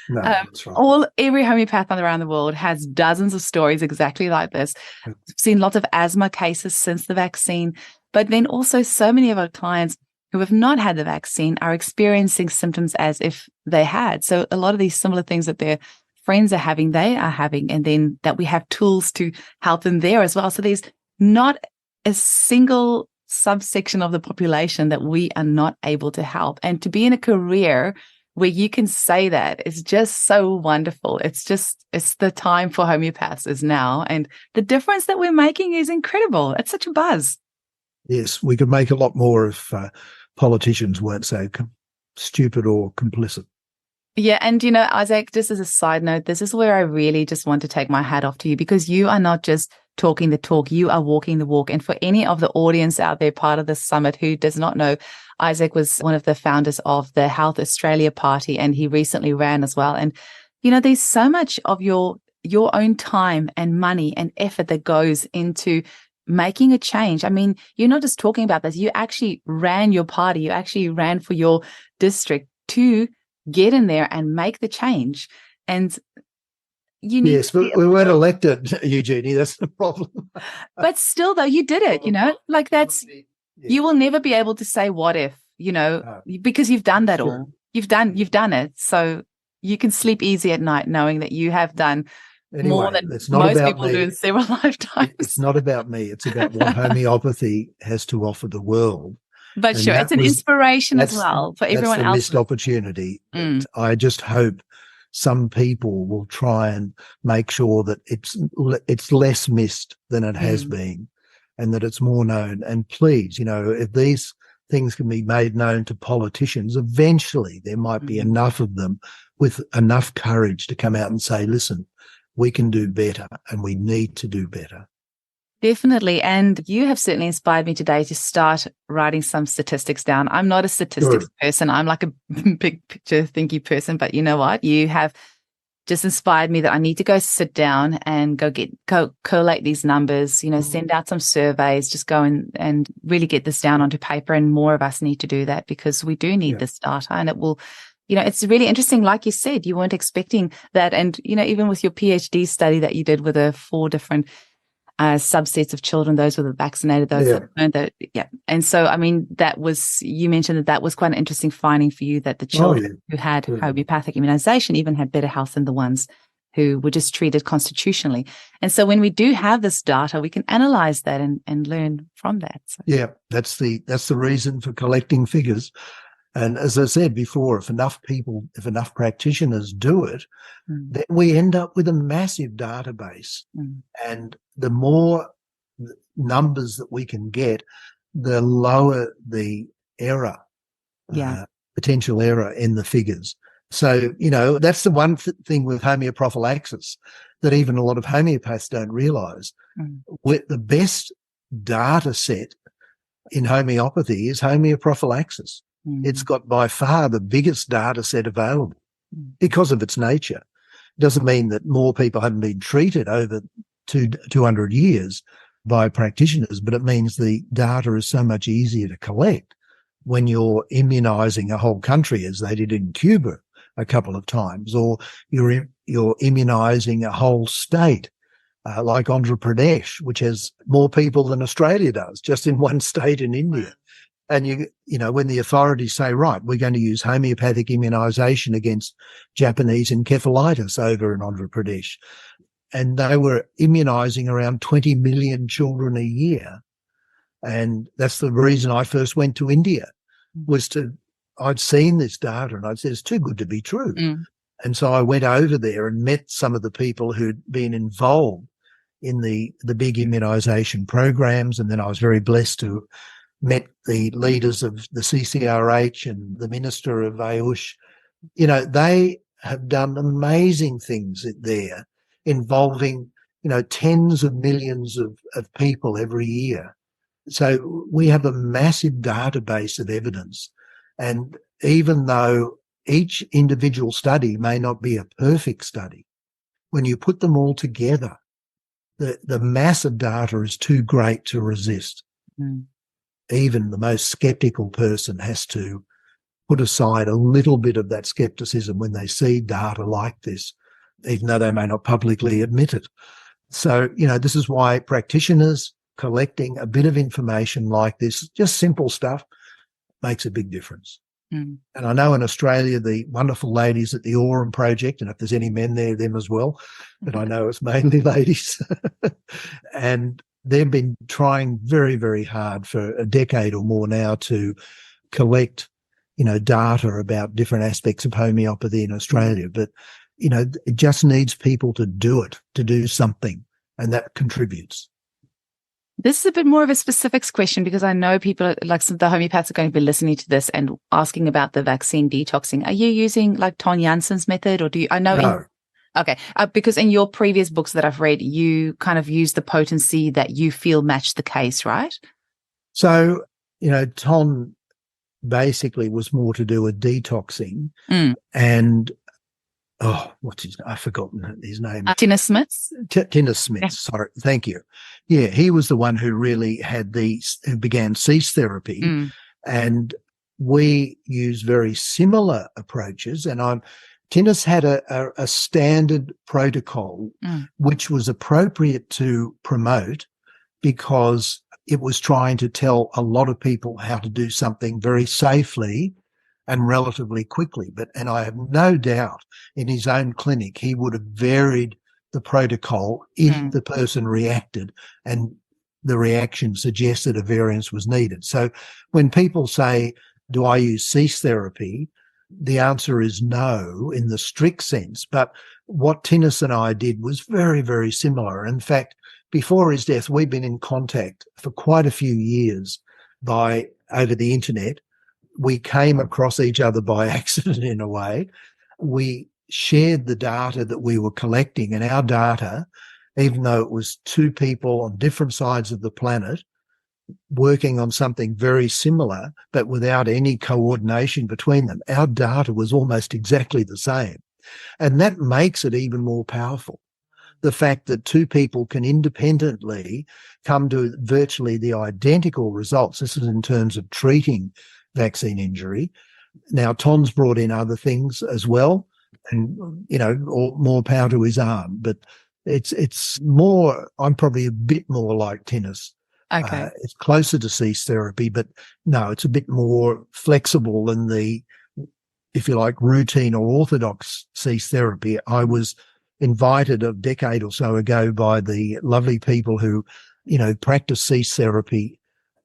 Speaker 2: No, that's right.
Speaker 1: Every homeopath around the world has dozens of stories exactly like this. We've seen lots of asthma cases since the vaccine, but then also so many of our clients who have not had the vaccine are experiencing symptoms as if they had. So a lot of these similar things that their friends are having, they are having, and then that we have tools to help them there as well. So there's not a single subsection of the population that we are not able to help. And to be in a career where you can say that is just so wonderful. It's the time for homeopaths is now. And the difference that we're making is incredible. It's such a buzz.
Speaker 2: Yes, we could make a lot more if politicians weren't so stupid or complicit.
Speaker 1: Yeah. And, Isaac, just as a side note, this is where I really just want to take my hat off to you, because you are not just talking the talk, you are walking the walk. And for any of the audience out there, part of this summit, who does not know, Isaac was one of the founders of the Health Australia Party, and he recently ran as well. And, there's so much of your own time and money and effort that goes into making a change. I mean, you're not just talking about this, you actually ran your party, you actually ran for your district to get in there and make the change. And you need
Speaker 2: but we weren't elected, Eugenie. That's the problem.
Speaker 1: But still, though, you did it, like that's, you will never be able to say what if, because you've done that all. You've done it. So you can sleep easy at night knowing that you have done more than most people do in several lifetimes.
Speaker 2: It's not about me. It's about what homeopathy has to offer the world.
Speaker 1: But sure, it's an inspiration as well for everyone else.
Speaker 2: That's a missed opportunity. I just hope some people will try and make sure that it's less missed than it has been, and that it's more known. And please, if these things can be made known to politicians, eventually there might be enough of them with enough courage to come out and say, listen, we can do better and we need to do better.
Speaker 1: Definitely. And you have certainly inspired me today to start writing some statistics down. I'm not a statistics person. I'm like a big picture thinky person, but you know what? You have just inspired me that I need to go sit down and go collate these numbers, send out some surveys, just go and really get this down onto paper. And more of us need to do that, because we do need this data, and it will, it's really interesting. Like you said, you weren't expecting that. And, even with your PhD study that you did with the 4 different subsets of children, those with the vaccinated, those that weren't. And so, I mean, you mentioned that was quite an interesting finding for you, that the children who had homeopathic immunization even had better health than the ones who were just treated constitutionally. And so when we do have this data, we can analyze that and learn from that. So.
Speaker 2: Yeah, that's the reason for collecting figures. And as I said before, if enough practitioners do it, then we end up with a massive database. And the more numbers that we can get, the lower the error, potential error in the figures. So, that's the one thing with homeoprophylaxis that even a lot of homeopaths don't realise. With the best data set in homeopathy is homeoprophylaxis. It's got by far the biggest data set available because of its nature. It doesn't mean that more people haven't been treated over 200 years by practitioners, but it means the data is so much easier to collect when you're immunizing a whole country, as they did in Cuba a couple of times, or you're immunizing a whole state, like Andhra Pradesh, which has more people than Australia does, just in one state in India. And when the authorities say, right, we're going to use homeopathic immunization against Japanese encephalitis over in Andhra Pradesh, and they were immunizing around 20 million children a year. And that's the reason I first went to India, I'd seen this data and I'd said, it's too good to be true. And so I went over there and met some of the people who'd been involved in the big immunization programs. And then I was very blessed to met the leaders of the CCRH and the Minister of Ayush. They have done amazing things there involving, tens of millions of people every year. So we have a massive database of evidence. And even though each individual study may not be a perfect study, when you put them all together, the mass of data is too great to resist. even the most skeptical person has to put aside a little bit of that skepticism when they see data like this, even though they may not publicly admit it. So, this is why practitioners collecting a bit of information like this, just simple stuff, makes a big difference. And I know in Australia, the wonderful ladies at the Aurum Project, and if there's any men there, them as well, but I know it's mainly ladies, and they've been trying very, very hard for a decade or more now to collect, data about different aspects of homeopathy in Australia. But, it just needs people to do it, to do something, and that contributes.
Speaker 1: This is a bit more of a specifics question because I know people like some of the homeopaths are going to be listening to this and asking about the vaccine detoxing. Are you using like Ton Janssen's method, or do you? I know.
Speaker 2: No.
Speaker 1: Okay, because in your previous books that I've read, you kind of use the potency that you feel matched the case, right?
Speaker 2: So, Ton basically was more to do with detoxing, and I've forgotten his name.
Speaker 1: Tina Smith's?
Speaker 2: Tina Smith,
Speaker 1: Yeah.
Speaker 2: Sorry. Thank you. Yeah, he was the one who really who began cease therapy. And we use very similar approaches. And Tinnis had a standard protocol, which was appropriate to promote because it was trying to tell a lot of people how to do something very safely and relatively quickly. And I have no doubt in his own clinic, he would have varied the protocol if the person reacted and the reaction suggested a variance was needed. So when people say, do I use cease therapy? The answer is no in the strict sense. But what Tinnis and I did was very, very similar. In fact, before his death, we've been in contact for quite a few years over the internet. We came across each other by accident in a way. We shared the data that we were collecting, and our data, even though it was two people on different sides of the planet working on something very similar, but without any coordination between them, our data was almost exactly the same. And that makes it even more powerful. The fact that two people can independently come to virtually the identical results. This is in terms of treating vaccine injury. Now, Ton's brought in other things as well, and, more power to his arm. But it's more, I'm probably a bit more like Tinnis.
Speaker 1: Okay.
Speaker 2: It's closer to cease therapy, but no, it's a bit more flexible than the, if you like, routine or orthodox cease therapy. I was invited a decade or so ago by the lovely people who, practice cease therapy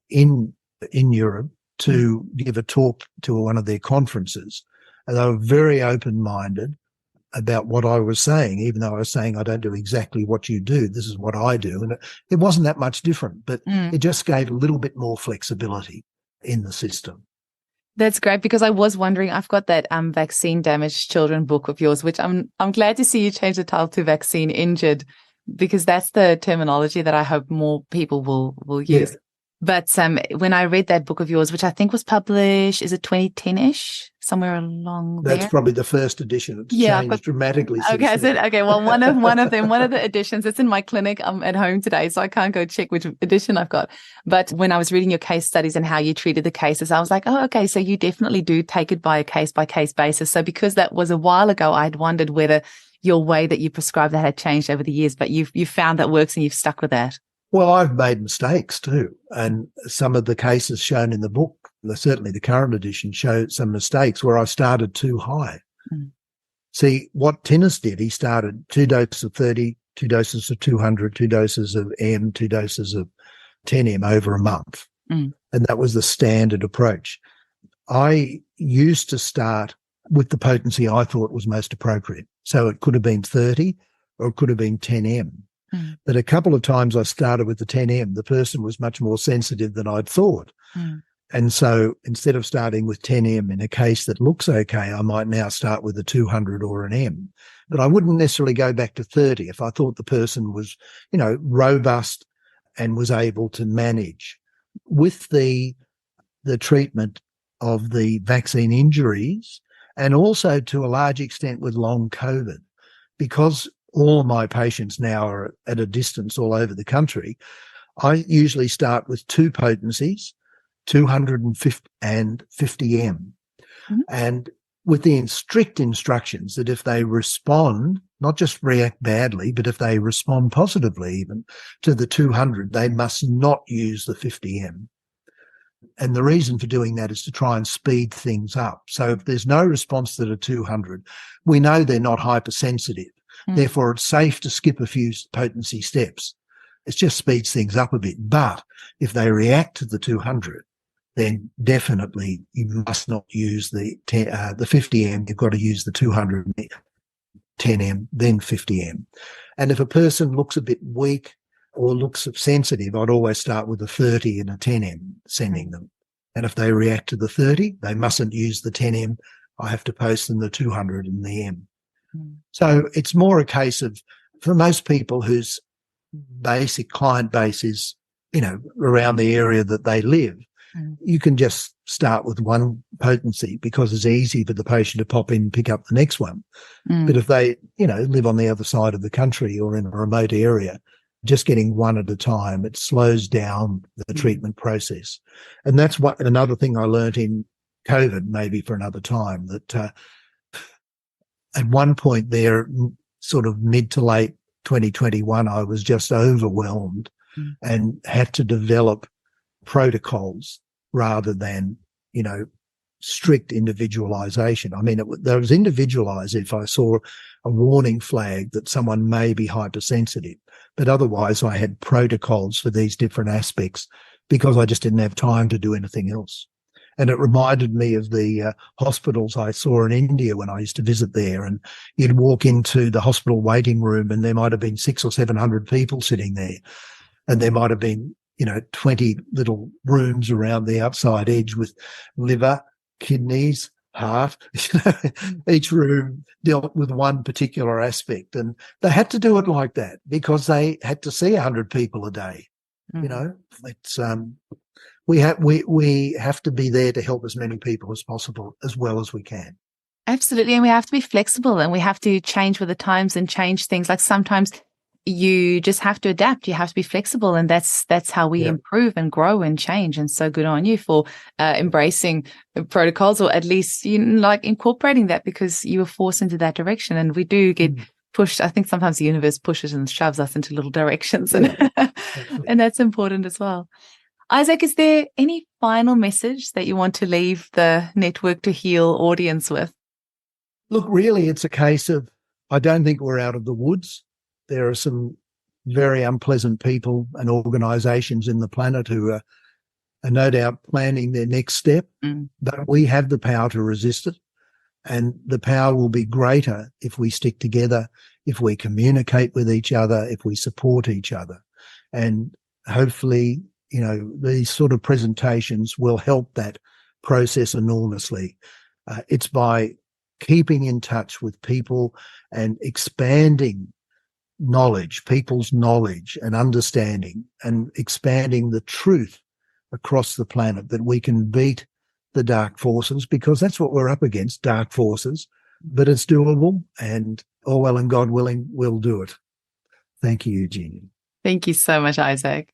Speaker 2: in Europe to give a talk to one of their conferences. And they were very open-minded about what I was saying, even though I was saying I don't do exactly what you do. This is what I do. And it wasn't that much different, but it just gave a little bit more flexibility in the system.
Speaker 1: That's great, because I was wondering, I've got that vaccine damaged children book of yours, which I'm glad to see you change the title to vaccine injured, because that's the terminology that I hope more people will use.
Speaker 2: Yeah.
Speaker 1: But when I read that book of yours, which I think was published, is it 2010-ish, somewhere along there?
Speaker 2: That's probably the first edition. It's changed dramatically since
Speaker 1: okay,
Speaker 2: then.
Speaker 1: okay. Well, one of the editions, it's in my clinic. I'm at home today, so I can't go check which edition I've got. But when I was reading your case studies and how you treated the cases, I was like, oh, okay, so you definitely do take it by a case-by-case basis. So because that was a while ago, I'd wondered whether your way that you prescribe that had changed over the years, but you've found that works and you've stuck with that.
Speaker 2: Well, I've made mistakes too. And some of the cases shown in the book, certainly the current edition, show some mistakes where I started too high. See, what Tinnis did, he started 2 doses of 30, 2 doses of 200, 2 doses of M, 2 doses of 10M over a month. And that was the standard approach. I used to start with the potency I thought was most appropriate. So it could have been 30 or it could have been 10M. But a couple of times I started with the 10M, the person was much more sensitive than I'd thought. And so instead of starting with 10M in a case that looks okay, I might now start with a 200 or an M. But I wouldn't necessarily go back to 30 if I thought the person was, robust and was able to manage. With the treatment of the vaccine injuries, and also to a large extent with long COVID, because all of my patients now are at a distance all over the country, I usually start with 2 potencies, 250 and 50M.
Speaker 1: Mhm.
Speaker 2: And with the strict instructions that if they respond, not just react badly, but if they respond positively even to the 200, they must not use the 50M. And the reason for doing that is to try and speed things up. So if there's no response to the 200, we know they're not hypersensitive. Therefore, it's safe to skip a few potency steps. It just speeds things up a bit. But if they react to the 200, then definitely you must not use the 50M. You've got to use the 200, 10M, then 50M. And if a person looks a bit weak or looks sensitive, I'd always start with a 30 and a 10M, sending them. And if they react to the 30, they mustn't use the 10M. I have to post them the 200 and the M. So it's more a case of, for most people whose basic client base is, around the area that they live, you can just start with one potency because it's easy for the patient to pop in and pick up the next one. But if they, live on the other side of the country or in a remote area, just getting one at a time, it slows down the treatment process. And that's another thing I learned in COVID, maybe for another time, that at one point there, sort of mid to late 2021, I was just overwhelmed and had to develop protocols rather than, strict individualization. I mean, there was individualized if I saw a warning flag that someone may be hypersensitive, but otherwise I had protocols for these different aspects because I just didn't have time to do anything else. And it reminded me of the hospitals I saw in India when I used to visit there. And you'd walk into the hospital waiting room and there might have been 600 or 700 people sitting there. And there might have been, 20 little rooms around the outside edge with liver, kidneys, heart. Each room dealt with one particular aspect. And they had to do it like that because they had to see 100 people a day. It's we have to be there to help as many people as possible, as well as we can.
Speaker 1: Absolutely. And we have to be flexible and we have to change with the times and change things. Like sometimes you just have to adapt. You have to be flexible. And that's how we improve and grow and change. And so good on you for embracing protocols, or at least incorporating that, because you were forced into that direction. And we do get pushed. I think sometimes the universe pushes and shoves us into little directions. And, and that's important as well. Isaac, is there any final message that you want to leave the Network to Heal audience with?
Speaker 2: Look, really, it's a case of, I don't think we're out of the woods. There are some very unpleasant people and organisations in the planet who are no doubt planning their next step, but we have the power to resist it. And the power will be greater if we stick together, if we communicate with each other, if we support each other. And hopefully, these sort of presentations will help that process enormously. It's by keeping in touch with people and expanding knowledge, people's knowledge and understanding, and expanding the truth across the planet, that we can beat the dark forces, because that's what we're up against, dark forces. But it's doable, and all well and God willing, we'll do it. Thank you, Eugenia.
Speaker 1: Thank you so much, Isaac.